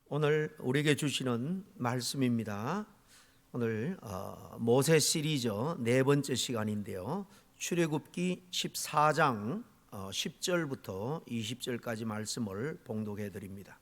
오늘 우리에게 주시는 말씀입니다. 오늘 모세 시리즈 네 번째 시간인데요. 출애굽기 14장 10절부터 20절까지 말씀을 봉독해 드립니다.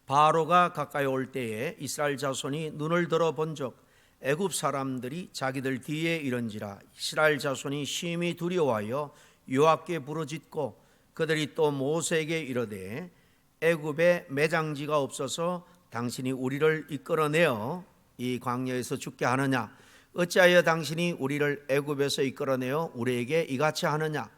바로가 가까이 올 때에 이스라엘 자손이 눈을 들어 본즉 애굽 사람들이 자기들 뒤에 이른지라. 이스라엘 자손이 심히 두려워하여 여호와께 부르짖고 그들이 또 모세에게 이르되 애굽에 매장지가 없어서 당신이 우리를 이끌어내어 이 광야에서 죽게 하느냐? 어찌하여 당신이 우리를 애굽에서 이끌어내어 우리에게 이같이 하느냐?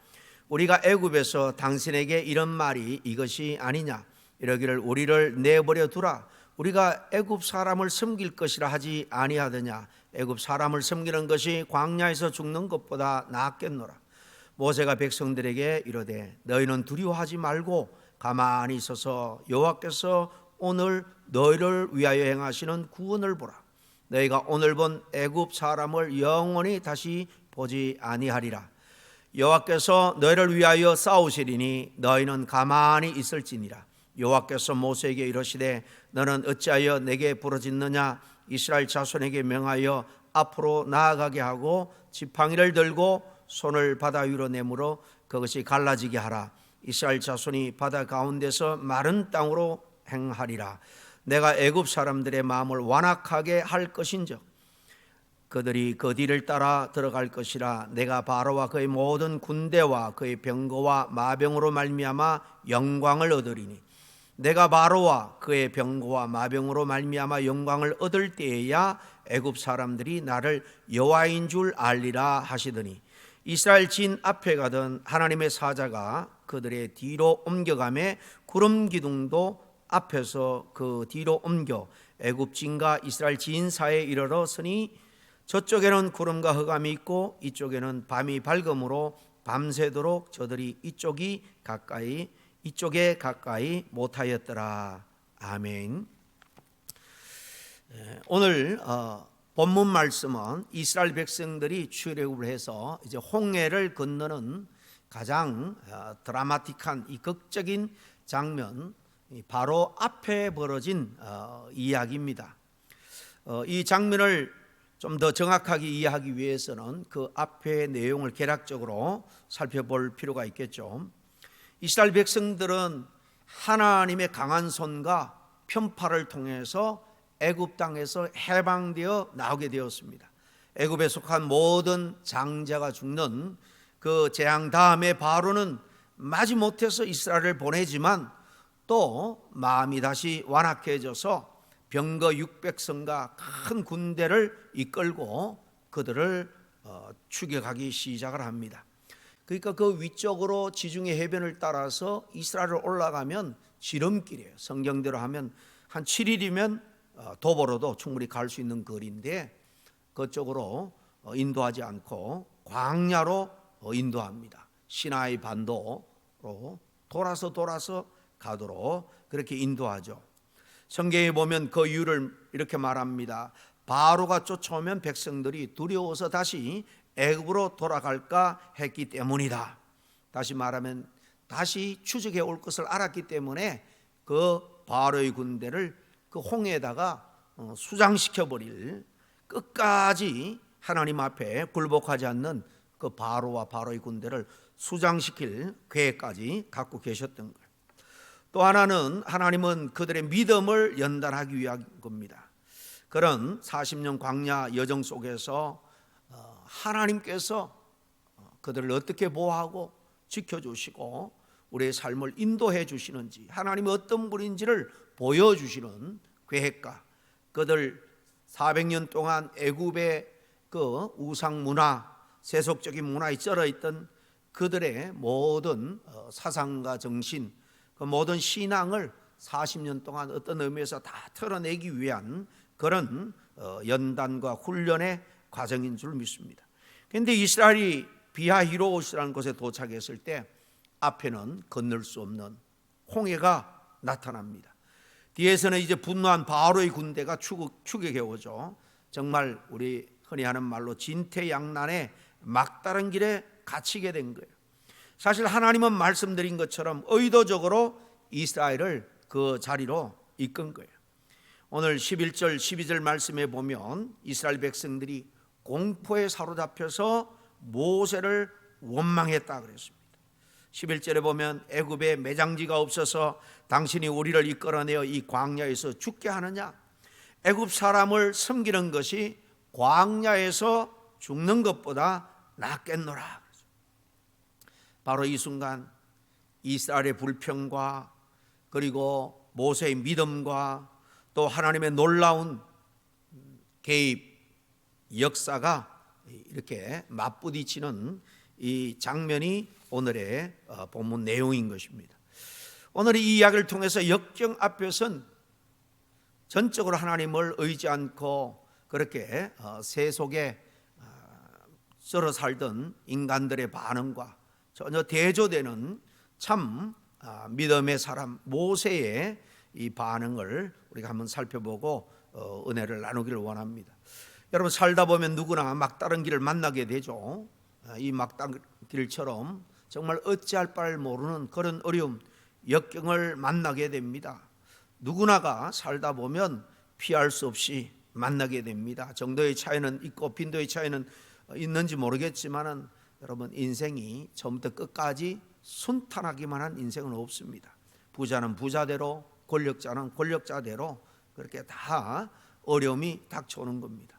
우리가 애굽에서 당신에게 이런 말이 이것이 아니냐? 이러기를 우리를 내버려 두라. 우리가 애굽 사람을 섬길 것이라 하지 아니하더냐? 애굽 사람을 섬기는 것이 광야에서 죽는 것보다 낫겠노라. 모세가 백성들에게 이르되 너희는 두려워하지 말고 가만히 있어서 여호와께서 오늘 너희를 위하여 행하시는 구원을 보라. 너희가 오늘 본 애굽 사람을 영원히 다시 보지 아니하리라. 여호와께서 너희를 위하여 싸우시리니 너희는 가만히 있을지니라. 여호와께서 모세에게 이르시되 너는 어찌하여 내게 부르짖느냐? 이스라엘 자손에게 명하여 앞으로 나아가게 하고 지팡이를 들고 손을 바다 위로 내밀어 그것이 갈라지게 하라. 이스라엘 자손이 바다 가운데서 마른 땅으로 행하리라. 내가 애굽 사람들의 마음을 완악하게 할 것인즉 그들이 그 뒤를 따라 들어갈 것이라. 내가 바로와 그의 모든 군대와 그의 병거와 마병으로 말미암아 영광을 얻으리니 내가 바로와 그의 병거와 마병으로 말미암아 영광을 얻을 때에야 애굽 사람들이 나를 여호와인 줄 알리라 하시더니 이스라엘 진 앞에 가던 하나님의 사자가 그들의 뒤로 옮겨가매 구름 기둥도 앞에서 그 뒤로 옮겨 애굽 진과 이스라엘 진 사이에 이르러 서니 저쪽에는 구름과 흑암이 있고 이쪽에는 밤이 밝음으로 밤새도록 저들이 이쪽에 가까이 못하였더라. 아멘. 오늘 본문 말씀은 이스라엘 백성들이 출애굽을 해서 이제 홍해를 건너는 가장 드라마틱한 이 극적인 장면, 바로 앞에 벌어진 이야기입니다. 이 장면을 좀 더 정확하게 이해하기 위해서는 그 앞의 내용을 개략적으로 살펴볼 필요가 있겠죠. 이스라엘 백성들은 하나님의 강한 손과 편파를 통해서 애굽 땅에서 해방되어 나오게 되었습니다. 애굽에 속한 모든 장자가 죽는 그 재앙 다음에 바로는 마지못해서 이스라엘을 보내지만 또 마음이 다시 완악해져서 병거 600성과 큰 군대를 이끌고 그들을 추격하기 시작을 합니다. 그러니까 그 위쪽으로 지중해 해변을 따라서 이스라엘을 올라가면 지름길이에요. 성경대로 하면 한 7일이면 도보로도 충분히 갈 수 있는 거리인데 그쪽으로 인도하지 않고 광야로 인도합니다. 시나이 반도로 돌아서 가도록 그렇게 인도하죠. 성경에 보면 그 이유를 이렇게 말합니다. 바로가 쫓아오면 백성들이 두려워서 다시 애굽으로 돌아갈까 했기 때문이다. 다시 말하면 다시 추적해 올 것을 알았기 때문에 그 바로의 군대를 그 홍해에다가 수장시켜 버릴, 끝까지 하나님 앞에 굴복하지 않는 그 바로와 바로의 군대를 수장시킬 계획까지 갖고 계셨던 거예요. 또 하나는 하나님은 그들의 믿음을 연단하기 위한 겁니다. 그런 40년 광야 여정 속에서 하나님께서 그들을 어떻게 보호하고 지켜주시고 우리의 삶을 인도해 주시는지, 하나님이 어떤 분인지를 보여주시는 계획과 그들 400년 동안 애굽의 그 우상 문화, 세속적인 문화에 쩔어 있던 그들의 모든 사상과 정신, 그 모든 신앙을 40년 동안 어떤 의미에서 다 털어내기 위한 그런 연단과 훈련의 과정인 줄 믿습니다. 그런데 이스라엘이 비하히로옷이라는 곳에 도착했을 때 앞에는 건널 수 없는 홍해가 나타납니다. 뒤에서는 이제 분노한 바로의 군대가 추격해 오죠. 정말 우리 흔히 하는 말로 진퇴양난의 막다른 길에 갇히게 된 거예요. 사실 하나님은 말씀드린 것처럼 의도적으로 이스라엘을 그 자리로 이끈 거예요. 오늘 11절 12절 말씀에 보면 이스라엘 백성들이 공포에 사로잡혀서 모세를 원망했다 그랬습니다. 11절에 보면 애굽에 매장지가 없어서 당신이 우리를 이끌어내어 이 광야에서 죽게 하느냐? 애굽 사람을 섬기는 것이 광야에서 죽는 것보다 낫겠노라. 바로 이 순간 이스라엘의 불평과 그리고 모세의 믿음과 또 하나님의 놀라운 개입 역사가 이렇게 맞부딪히는 이 장면이 오늘의 본문 내용인 것입니다. 오늘 이 이야기를 통해서 역경 앞에선 전적으로 하나님을 의지 않고 그렇게 세속에 썰어 살던 인간들의 반응과 전혀 대조되는 참 믿음의 사람 모세의 이 반응을 우리가 한번 살펴보고 은혜를 나누기를 원합니다. 여러분, 살다 보면 누구나 막다른 길을 만나게 되죠. 이 막다른 길처럼 정말 어찌할 바를 모르는 그런 어려움, 역경을 만나게 됩니다. 누구나가 살다 보면 피할 수 없이 만나게 됩니다. 정도의 차이는 있고 빈도의 차이는 있는지 모르겠지만은 여러분, 인생이 처음부터 끝까지 순탄하기만 한 인생은 없습니다. 부자는 부자대로, 권력자는 권력자대로 그렇게 다 어려움이 닥쳐오는 겁니다.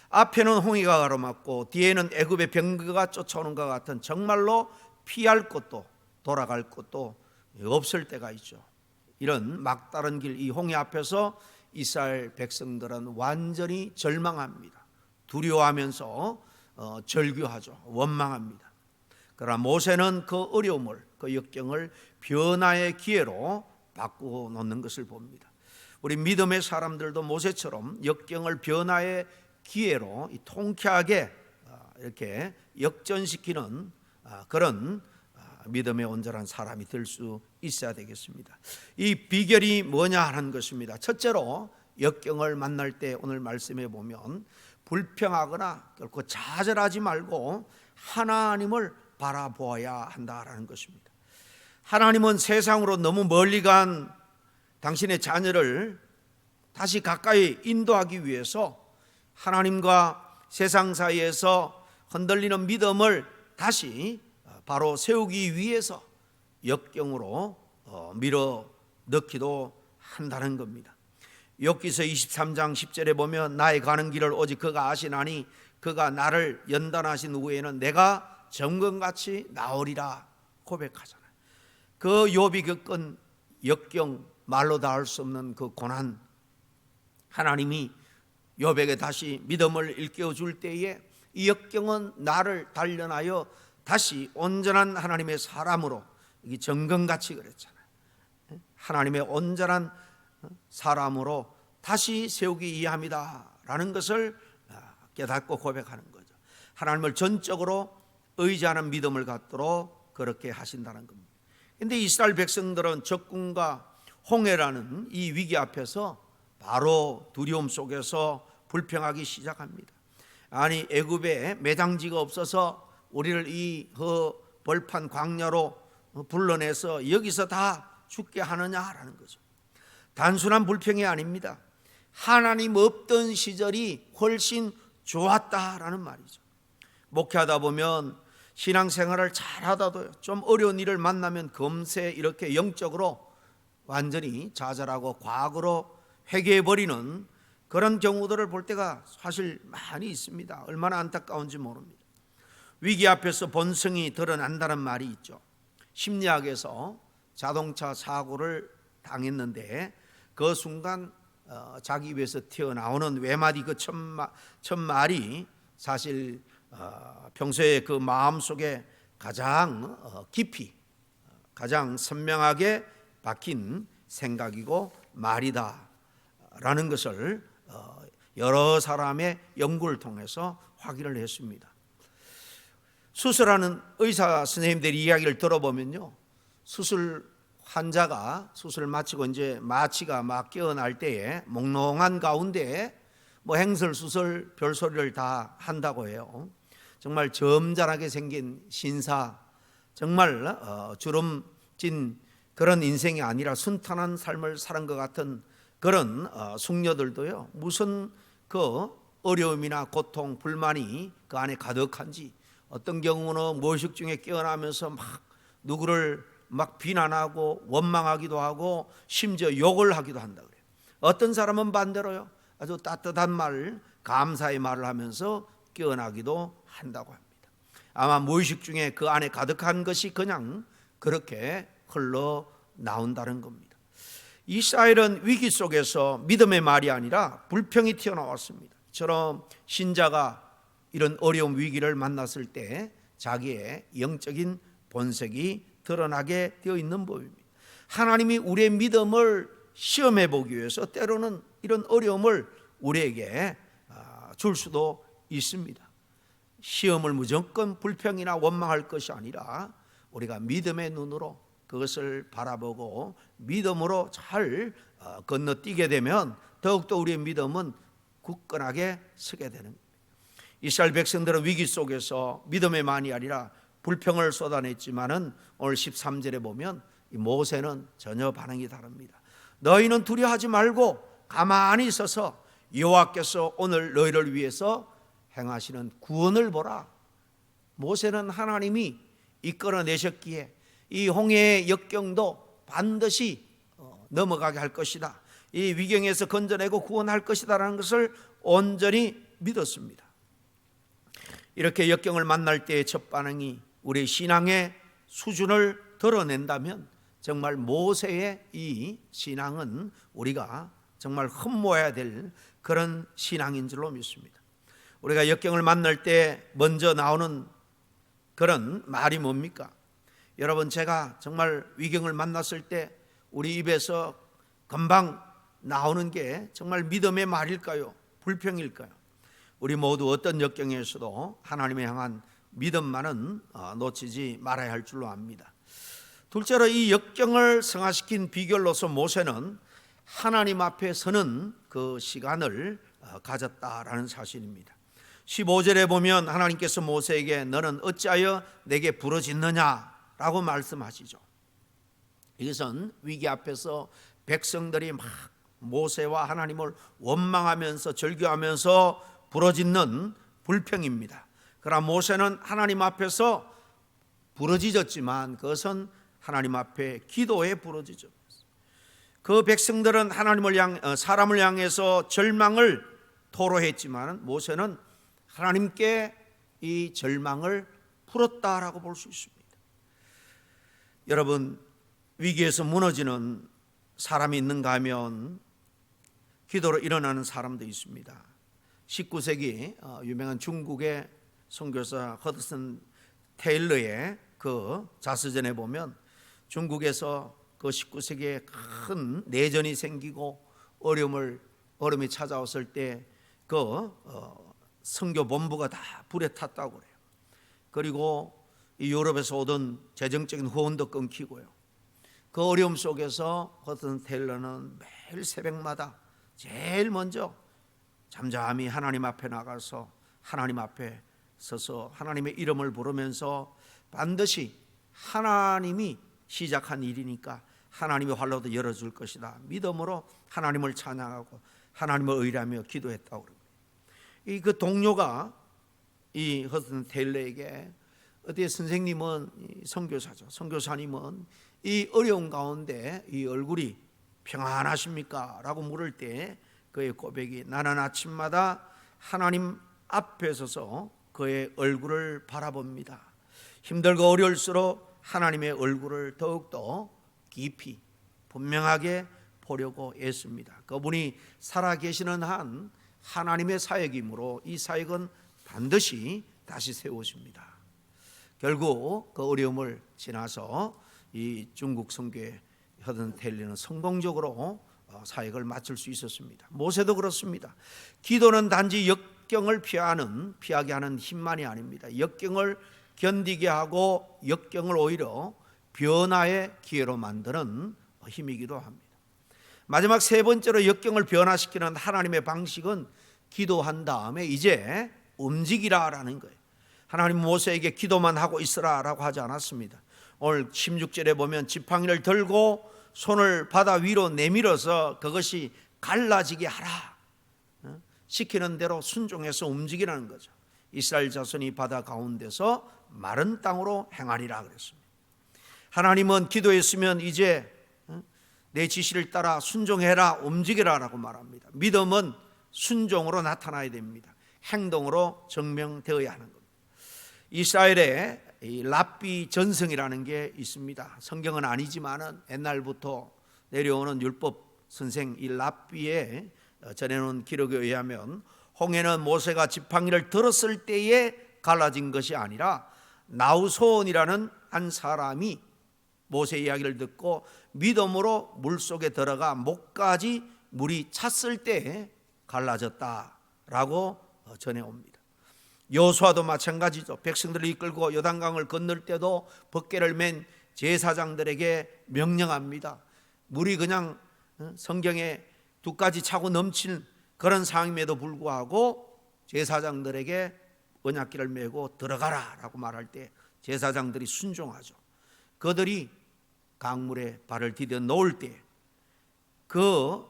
앞에는 홍해가 가로막고 뒤에는 애굽의 병거가 쫓아오는 것 같은 정말로 피할 곳도 돌아갈 곳도 없을 때가 있죠. 이런 막다른 길, 이 홍해 앞에서 이스라엘 백성들은 완전히 절망합니다. 두려워하면서 절규하죠. 원망합니다. 그러나 모세는 그 어려움을, 그 역경을 변화의 기회로 바꾸어 놓는 것을 봅니다. 우리 믿음의 사람들도 모세처럼 역경을 변화의 기회로 통쾌하게 이렇게 역전시키는 그런 믿음의 온전한 사람이 될 수 있어야 되겠습니다. 이 비결이 뭐냐 하는 것입니다. 첫째로 역경을 만날 때 오늘 말씀해 보면 불평하거나 결코 좌절하지 말고 하나님을 바라보아야 한다라는 것입니다. 하나님은 세상으로 너무 멀리 간 당신의 자녀를 다시 가까이 인도하기 위해서 하나님과 세상 사이에서 흔들리는 믿음을 다시 바로 세우기 위해서 역경으로 밀어 넣기도 한다는 겁니다. 욥기서 23장 10절에 보면 나의 가는 길을 오직 그가 아시나니 그가 나를 연단하신 후에는 내가 정금같이 나으리라 고백하잖아요. 그 욥이 겪은 역경, 말로 다 할 수 없는 그 고난, 하나님이 욥에게 다시 믿음을 일깨워 줄 때에 이 역경은 나를 단련하여 다시 온전한 하나님의 사람으로, 이게 정금같이 그랬잖아요. 하나님의 온전한 사람으로 다시 세우기 위함이다 라는 것을 깨닫고 고백하는 거죠. 하나님을 전적으로 의지하는 믿음을 갖도록 그렇게 하신다는 겁니다. 그런데 이스라엘 백성들은 적군과 홍해라는 이 위기 앞에서 바로 두려움 속에서 불평하기 시작합니다. 아니, 애굽에 매장지가 없어서 우리를 이 벌판 광야로 불러내서 여기서 다 죽게 하느냐라는 거죠. 단순한 불평이 아닙니다. 하나님 없던 시절이 훨씬 좋았다라는 말이죠. 목회하다 보면 신앙생활을 잘하다도 좀 어려운 일을 만나면 금세 이렇게 영적으로 완전히 좌절하고 과거로 회개해버리는 그런 경우들을 볼 때가 사실 많이 있습니다. 얼마나 안타까운지 모릅니다. 위기 앞에서 본성이 드러난다는 말이 있죠. 심리학에서 자동차 사고를 당했는데 그 순간 자기 입에서 튀어나오는 외마디 그 첫 말이 사실 평소에 그 마음속에 가장 깊이 가장 선명하게 박힌 생각이고 말이다 라는 것을 여러 사람의 연구를 통해서 확인을 했습니다. 수술하는 의사 선생님들의 이야기를 들어보면요, 수술 환자가 수술을 마치고 이제 마취가 막 깨어날 때에 몽롱한 가운데 행설수설 별소리를 다 한다고 해요. 정말 점잖하게 생긴 신사, 정말 주름진 그런 인생이 아니라 순탄한 삶을 사는 것 같은 그런 숙녀들도요, 무슨 그 어려움이나 고통, 불만이 그 안에 가득한지, 어떤 경우는 무의식 중에 깨어나면서 막 누구를 막 비난하고 원망하기도 하고 심지어 욕을 하기도 한다 그래요. 어떤 사람은 반대로요, 아주 따뜻한 말, 감사의 말을 하면서 깨어나기도 한다고 합니다. 아마 무의식 중에 그 안에 가득한 것이 그냥 그렇게 흘러 나온다는 겁니다. 이스라엘은 위기 속에서 믿음의 말이 아니라 불평이 튀어나왔습니다. 이처럼 신자가 이런 어려운 위기를 만났을 때 자기의 영적인 본색이 드러나게 되어 있는 법입니다. 하나님이 우리의 믿음을 시험해 보기 위해서 때로는 이런 어려움을 우리에게 줄 수도 있습니다. 시험을 무조건 불평이나 원망할 것이 아니라 우리가 믿음의 눈으로 그것을 바라보고 믿음으로 잘 건너뛰게 되면 더욱더 우리의 믿음은 굳건하게 서게 되는 겁니다. 이스라엘 백성들은 위기 속에서 믿음의 만이 아니라 불평을 쏟아냈지만은 오늘 13절에 보면 이 모세는 전혀 반응이 다릅니다. 너희는 두려워하지 말고 가만히 있어서 여호와께서 오늘 너희를 위해서 행하시는 구원을 보라. 모세는 하나님이 이끌어내셨기에 이 홍해의 역경도 반드시 넘어가게 할 것이다, 이 위경에서 건져내고 구원할 것이다 라는 것을 온전히 믿었습니다. 이렇게 역경을 만날 때의 첫 반응이 우리의 신앙의 수준을 드러낸다면 정말 모세의 이 신앙은 우리가 정말 흠모해야 될 그런 신앙인 줄로 믿습니다. 우리가 역경을 만날 때 먼저 나오는 그런 말이 뭡니까? 여러분, 제가 정말 위경을 만났을 때 우리 입에서 금방 나오는 게 정말 믿음의 말일까요? 불평일까요? 우리 모두 어떤 역경에서도 하나님을 향한 믿음만은 놓치지 말아야 할 줄로 압니다. 둘째로 이 역경을 승화시킨 비결로서 모세는 하나님 앞에 서는 그 시간을 가졌다라는 사실입니다. 15절에 보면 하나님께서 모세에게 너는 어찌하여 내게 부르짖느냐라고 말씀하시죠. 이것은 위기 앞에서 백성들이 막 모세와 하나님을 원망하면서 절규하면서 부르짖는 불평입니다. 그러나 모세는 하나님 앞에서 부르짖었지만 그것은 하나님 앞에 기도에 부르짖었어요. 그 백성들은 사람을 향해서 절망을 토로했지만 모세는 하나님께 이 절망을 풀었다라고 볼 수 있습니다. 여러분, 위기에서 무너지는 사람이 있는가 하면 기도로 일어나는 사람도 있습니다. 19세기 유명한 중국의 선교사 허드슨 테일러의 그 자서전에 보면 중국에서 그 19세기에 큰 내전이 생기고 어려움이 찾아왔을 때 그 선교 본부가 다 불에 탔다고 그래요. 그리고 이 유럽에서 오던 재정적인 후원도 끊기고요. 그 어려움 속에서 허드슨 테일러는 매일 새벽마다 제일 먼저 잠잠히 하나님 앞에 나가서 하나님 앞에 서서 하나님의 이름을 부르면서 반드시 하나님이 시작한 일이니까 하나님의 활로도 열어줄 것이다, 믿음으로 하나님을 찬양하고 하나님을 의뢰하며 기도했다고 그럽니다. 그 동료가 이 허드슨 테일러에게 어떻게 선생님은 선교사죠, 선교사님은 이 어려운 가운데 이 얼굴이 평안하십니까? 라고 물을 때 그의 고백이 나는 아침마다 하나님 앞에 서서 그의 얼굴을 바라봅니다. 힘들고 어려울수록 하나님의 얼굴을 더욱더 깊이 분명하게 보려고 애씁니다. 그분이 살아계시는 한 하나님의 사역이므로 이 사역은 반드시 다시 세워집니다. 결국 그 어려움을 지나서 이 중국 선교의 허드슨 테일러는 성공적으로 사역을 마칠 수 있었습니다. 모세도 그렇습니다. 기도는 단지 역경을 피하게 하는 힘만이 아닙니다. 역경을 견디게 하고 역경을 오히려 변화의 기회로 만드는 힘이기도 합니다. 마지막 세 번째로 역경을 변화시키는 하나님의 방식은 기도한 다음에 이제 움직이라라는 거예요. 하나님 모세에게 기도만 하고 있으라라고 하지 않았습니다. 오늘 16절에 보면 지팡이를 들고 손을 바다 위로 내밀어서 그것이 갈라지게 하라. 시키는 대로 순종해서 움직이라는 거죠. 이스라엘 자손이 바다 가운데서 마른 땅으로 행하리라 그랬습니다. 하나님은 기도했으면 이제 내 지시를 따라 순종해라, 움직여라라고 말합니다. 믿음은 순종으로 나타나야 됩니다. 행동으로 증명되어야 하는 겁니다. 이스라엘에 이 랍비 전승이라는 게 있습니다. 성경은 아니지만은 옛날부터 내려오는 율법 선생 이 랍비에 전해놓은 기록에 의하면 홍해는 모세가 지팡이를 들었을 때에 갈라진 것이 아니라 나우손이라는 한 사람이 모세 이야기를 듣고 믿음으로 물속에 들어가 목까지 물이 찼을 때에 갈라졌다라고 전해옵니다. 여호수아도 마찬가지죠. 백성들을 이끌고 요단강을 건널 때도 벗개를 맨 제사장들에게 명령합니다. 물이 그냥 성경에 두 가지 차고 넘치는 그런 상황임에도 불구하고 제사장들에게 언약궤를 메고 들어가라 라고 말할 때 제사장들이 순종하죠. 그들이 강물에 발을 디뎌 놓을 때 그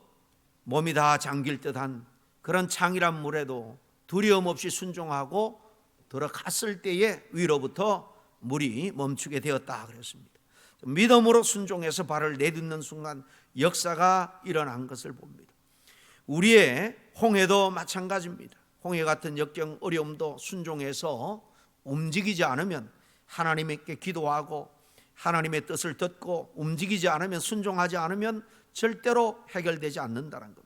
몸이 다 잠길 듯한 그런 창이란 물에도 두려움 없이 순종하고 들어갔을 때에 위로부터 물이 멈추게 되었다 그랬습니다. 믿음으로 순종해서 발을 내딛는 순간 역사가 일어난 것을 봅니다. 우리의 홍해도 마찬가지입니다. 홍해 같은 역경 어려움도 순종해서 움직이지 않으면, 하나님께 기도하고 하나님의 뜻을 듣고 움직이지 않으면, 순종하지 않으면 절대로 해결되지 않는다는 겁니다.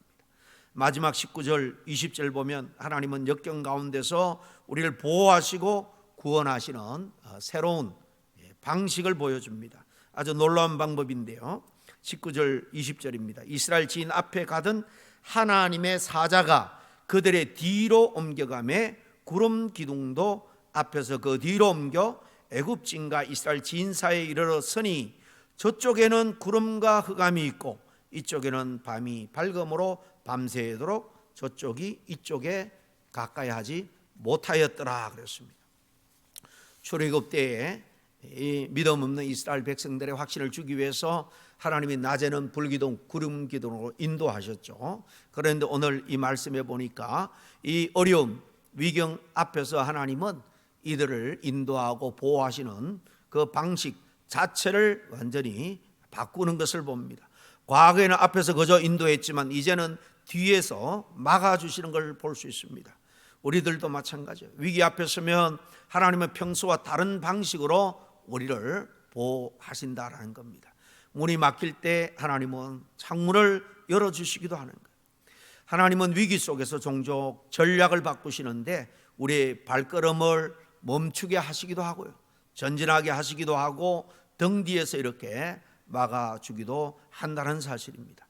마지막 19절 20절 보면 하나님은 역경 가운데서 우리를 보호하시고 구원하시는 새로운 방식을 보여줍니다. 아주 놀라운 방법인데요, 19절 20절입니다. 이스라엘 지인 앞에 가던 하나님의 사자가 그들의 뒤로 옮겨가매 구름 기둥도 앞에서 그 뒤로 옮겨 애굽진과 이스라엘 지인 사이에 이르렀으니 저쪽에는 구름과 흑암이 있고 이쪽에는 밤이 밝음으로 밤새도록 저쪽이 이쪽에 가까이 하지 못하였더라 그랬습니다. 출애굽 때에 이 믿음 없는 이스라엘 백성들의 확신을 주기 위해서 하나님이 낮에는 불기둥, 구름 기둥으로 인도하셨죠. 그런데 오늘 이 말씀에 보니까 이 어려움, 위경 앞에서 하나님은 이들을 인도하고 보호하시는 그 방식 자체를 완전히 바꾸는 것을 봅니다. 과거에는 앞에서 그저 인도했지만 이제는 뒤에서 막아주시는 걸 볼 수 있습니다. 우리들도 마찬가지예요. 위기 앞에 서면 하나님은 평소와 다른 방식으로 우리를 보호하신다라는 겁니다. 문이 막힐 때 하나님은 창문을 열어주시기도 하는 거예요. 하나님은 위기 속에서 종종 전략을 바꾸시는데 우리의 발걸음을 멈추게 하시기도 하고요, 전진하게 하시기도 하고 등 뒤에서 이렇게 막아주기도 한다는 사실입니다.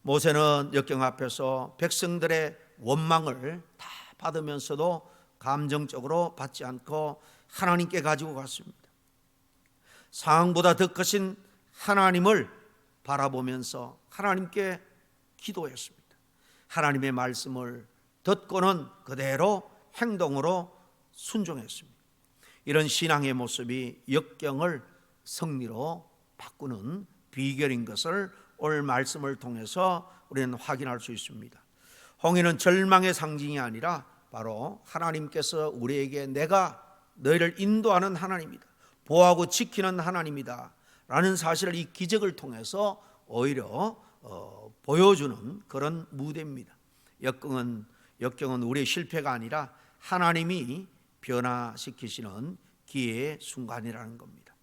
모세는 역경 앞에서 백성들의 원망을 다 받으면서도 감정적으로 받지 않고 하나님께 가지고 갔습니다. 상황보다 더 크신 하나님을 바라보면서 하나님께 기도했습니다. 하나님의 말씀을 듣고는 그대로 행동으로 순종했습니다. 이런 신앙의 모습이 역경을 승리로 바꾸는 비결인 것을 오늘 말씀을 통해서 우리는 확인할 수 있습니다. 홍해는 절망의 상징이 아니라 바로 하나님께서 우리에게 내가 너희를 인도하는 하나님이다, 보호하고 지키는 하나님이다 라는 사실을 이 기적을 통해서 오히려 보여주는 그런 무대입니다. 역경은 우리의 실패가 아니라 하나님이 변화시키시는 기회의 순간이라는 겁니다.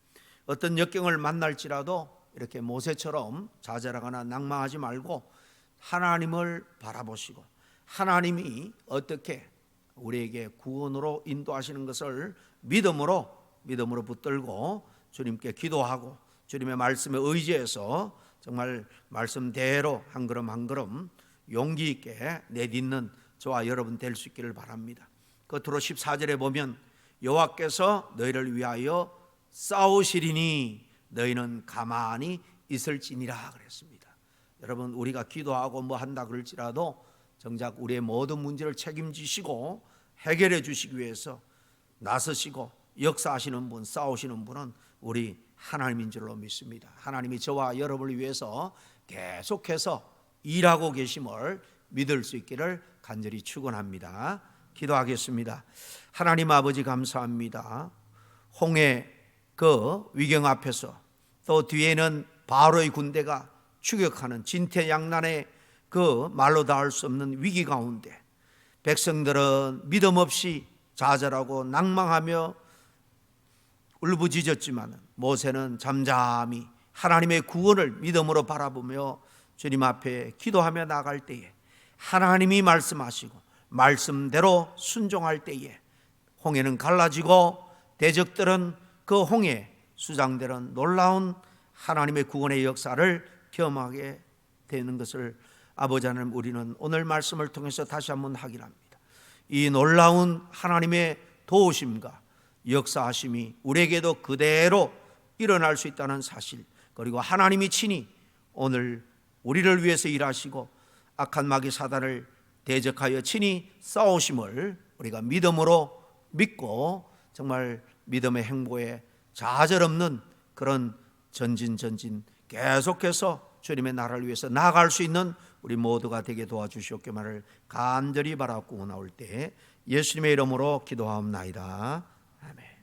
어떤 역경을 만날지라도 이렇게 모세처럼 좌절하거나 낭망하지 말고 하나님을 바라보시고 하나님이 어떻게 우리에게 구원으로 인도하시는 것을 믿음으로 붙들고 주님께 기도하고 주님의 말씀에 의지해서 정말 말씀대로 한 걸음 한 걸음 용기 있게 내딛는 저와 여러분 될 수 있기를 바랍니다. 끝으로 14절에 보면 여호와께서 너희를 위하여 싸우시리니 너희는 가만히 있을지니라 그랬습니다. 여러분, 우리가 기도하고 뭐 한다 그럴지라도 정작 우리의 모든 문제를 책임지시고 해결해 주시기 위해서 나서시고 역사하시는 분, 싸우시는 분은 우리 하나님인 줄로 믿습니다. 하나님이 저와 여러분을 위해서 계속해서 일하고 계심을 믿을 수 있기를 간절히 축원합니다. 기도하겠습니다. 하나님 아버지 감사합니다. 홍해 그 위경 앞에서 또 뒤에는 바로의 군대가 추격하는 진퇴양난의 그 말로 닿을 수 없는 위기 가운데 백성들은 믿음 없이 좌절하고 낭망하며 울부짖었지만 모세는 잠잠히 하나님의 구원을 믿음으로 바라보며 주님 앞에 기도하며 나갈 때에 하나님이 말씀하시고 말씀대로 순종할 때에 홍해는 갈라지고 대적들은 그 홍해 수장들은 놀라운 하나님의 구원의 역사를 경험하게 되는 것을 아버지 하나님 우리는 오늘 말씀을 통해서 다시 한번 확인합니다. 이 놀라운 하나님의 도우심과 역사하심이 우리에게도 그대로 일어날 수 있다는 사실, 그리고 하나님이 친히 오늘 우리를 위해서 일하시고 악한 마귀 사단을 대적하여 친히 싸우심을 우리가 믿음으로 믿고 정말 믿음의 행보에 좌절 없는 그런 전진 계속해서 주님의 나라를 위해서 나아갈 수 있는 우리 모두가 되게 도와주시옵기만을 간절히 바라고 나올 때 예수님의 이름으로 기도하옵나이다. 아멘.